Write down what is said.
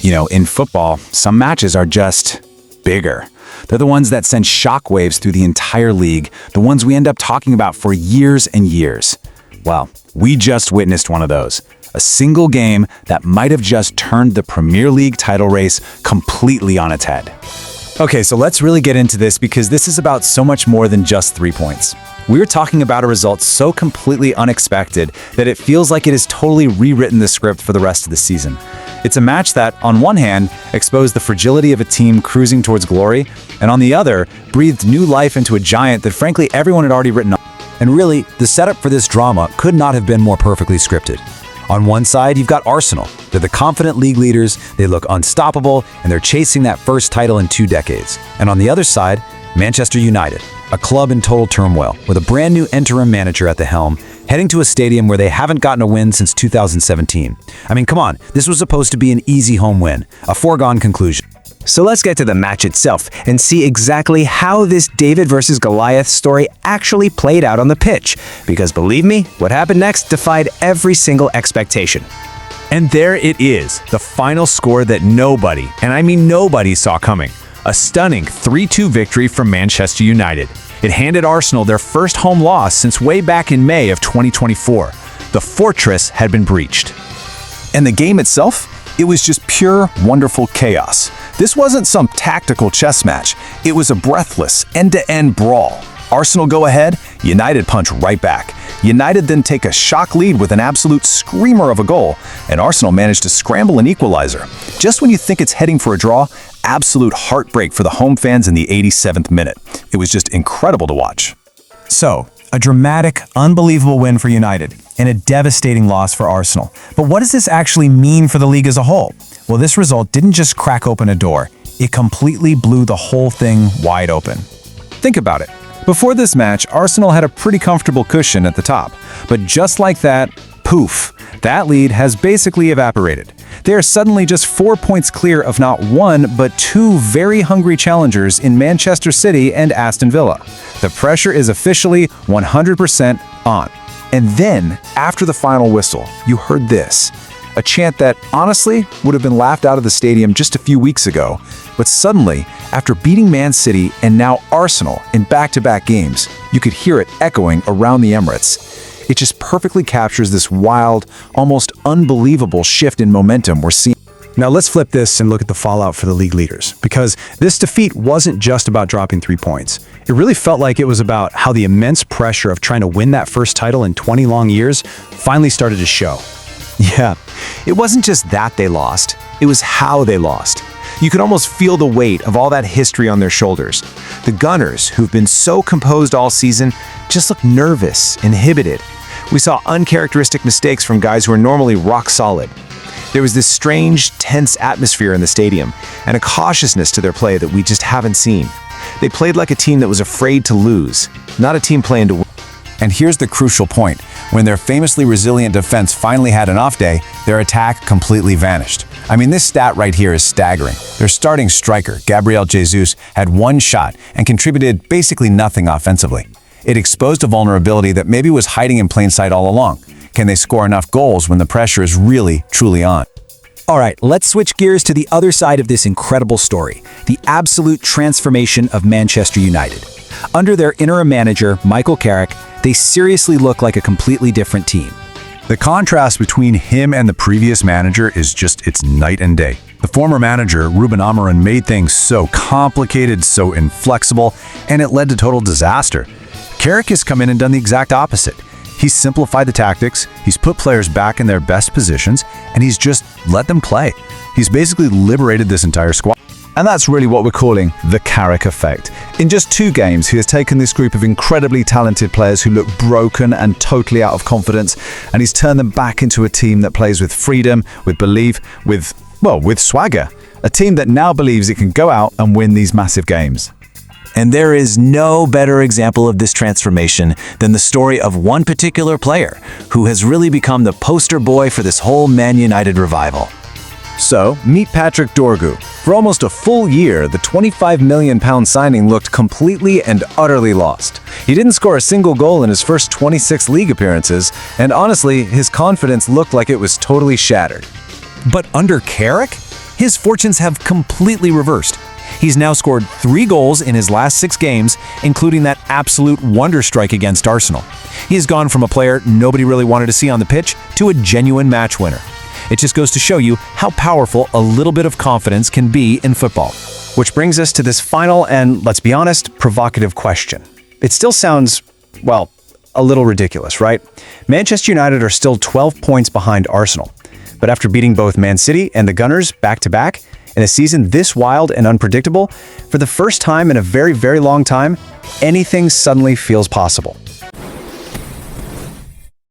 You know, in football, some matches are just bigger. They're the ones that send shockwaves through the entire league, the ones we end up talking about for years and years. Well, we just witnessed one of those. A single game that might have just turned the Premier League title race completely on its head. Okay, so let's really get into this because this is about so much more than just 3 points. We're talking about a result so completely unexpected that it feels like it has totally rewritten the script for the rest of the season. It's a match that, on one hand, exposed the fragility of a team cruising towards glory, and on the other, breathed new life into a giant that frankly everyone had already written off. And really, the setup for this drama could not have been more perfectly scripted. On one side, you've got Arsenal. They're the confident league leaders, they look unstoppable, and they're chasing that first title in 2 decades. And on the other side, Manchester United, a club in total turmoil, with a brand new interim manager at the helm, heading to a stadium where they haven't gotten a win since 2017. I mean, come on, this was supposed to be an easy home win, a foregone conclusion. So let's get to the match itself and see exactly how this David versus Goliath story actually played out on the pitch. Because believe me, what happened next defied every single expectation. And there it is, the final score that nobody, and I mean nobody, saw coming. A stunning 3-2 victory from Manchester United. It handed Arsenal their first home loss since way back in May of 2024. The fortress had been breached. And the game itself? It was just pure, wonderful chaos. This wasn't some tactical chess match. It was a breathless, end-to-end brawl. Arsenal go ahead, United punch right back. United then take a shock lead with an absolute screamer of a goal, and Arsenal managed to scramble an equalizer. Just when you think it's heading for a draw, absolute heartbreak for the home fans in the 87th minute. It was just incredible to watch. So, a dramatic, unbelievable win for United, and a devastating loss for Arsenal. But what does this actually mean for the league as a whole? Well, this result didn't just crack open a door, it completely blew the whole thing wide open. Think about it. Before this match, Arsenal had a pretty comfortable cushion at the top. But just like that, poof, that lead has basically evaporated. They are suddenly just 4 points clear of not one, but 2 very hungry challengers in Manchester City and Aston Villa. The pressure is officially 100% on. And then, after the final whistle, you heard this. A chant that, honestly, would have been laughed out of the stadium just a few weeks ago. But suddenly, after beating Man City and now Arsenal in back-to-back games, you could hear it echoing around the Emirates. It just perfectly captures this wild, almost unbelievable shift in momentum we're seeing. Now let's flip this and look at the fallout for the league leaders, because this defeat wasn't just about dropping 3 points. It really felt like it was about how the immense pressure of trying to win that first title in 20 long years finally started to show. Yeah, it wasn't just that they lost, it was how they lost. You could almost feel the weight of all that history on their shoulders. The Gunners, who've been so composed all season, just looked nervous, inhibited. We saw uncharacteristic mistakes from guys who are normally rock solid. There was this strange, tense atmosphere in the stadium, and a cautiousness to their play that we just haven't seen. They played like a team that was afraid to lose, not a team playing to win. And here's the crucial point. When their famously resilient defense finally had an off day, their attack completely vanished. I mean, this stat right here is staggering. Their starting striker, Gabriel Jesus, had 1 shot and contributed basically nothing offensively. It exposed a vulnerability that maybe was hiding in plain sight all along. Can they score enough goals when the pressure is really, truly on? All right, let's switch gears to the other side of this incredible story, the absolute transformation of Manchester United. Under their interim manager, Michael Carrick, they seriously look like a completely different team. The contrast between him and the previous manager is it's night and day. The former manager, Ruben Amorim, made things so complicated, so inflexible, and it led to total disaster. Carrick has come in and done the exact opposite. He's simplified the tactics, he's put players back in their best positions, and he's just let them play. He's basically liberated this entire squad. And that's really what we're calling the Carrick Effect. In just 2 games, he has taken this group of incredibly talented players who look broken and totally out of confidence, and he's turned them back into a team that plays with freedom, with belief, with swagger. A team that now believes it can go out and win these massive games. And there is no better example of this transformation than the story of one particular player who has really become the poster boy for this whole Man United revival. So, meet Patrick Dorgu. For almost a full year, the £25 million signing looked completely and utterly lost. He didn't score a single goal in his first 26 league appearances, and honestly, his confidence looked like it was totally shattered. But under Carrick, his fortunes have completely reversed. He's now scored 3 goals in his last 6 games, including that absolute wonder strike against Arsenal. He has gone from a player nobody really wanted to see on the pitch to a genuine match winner. It just goes to show you how powerful a little bit of confidence can be in football. Which brings us to this final and, let's be honest, provocative question. It still sounds, well, a little ridiculous, right? Manchester United are still 12 points behind Arsenal. But after beating both Man City and the Gunners back-to-back, in a season this wild and unpredictable, for the first time in a very, very long time, anything suddenly feels possible.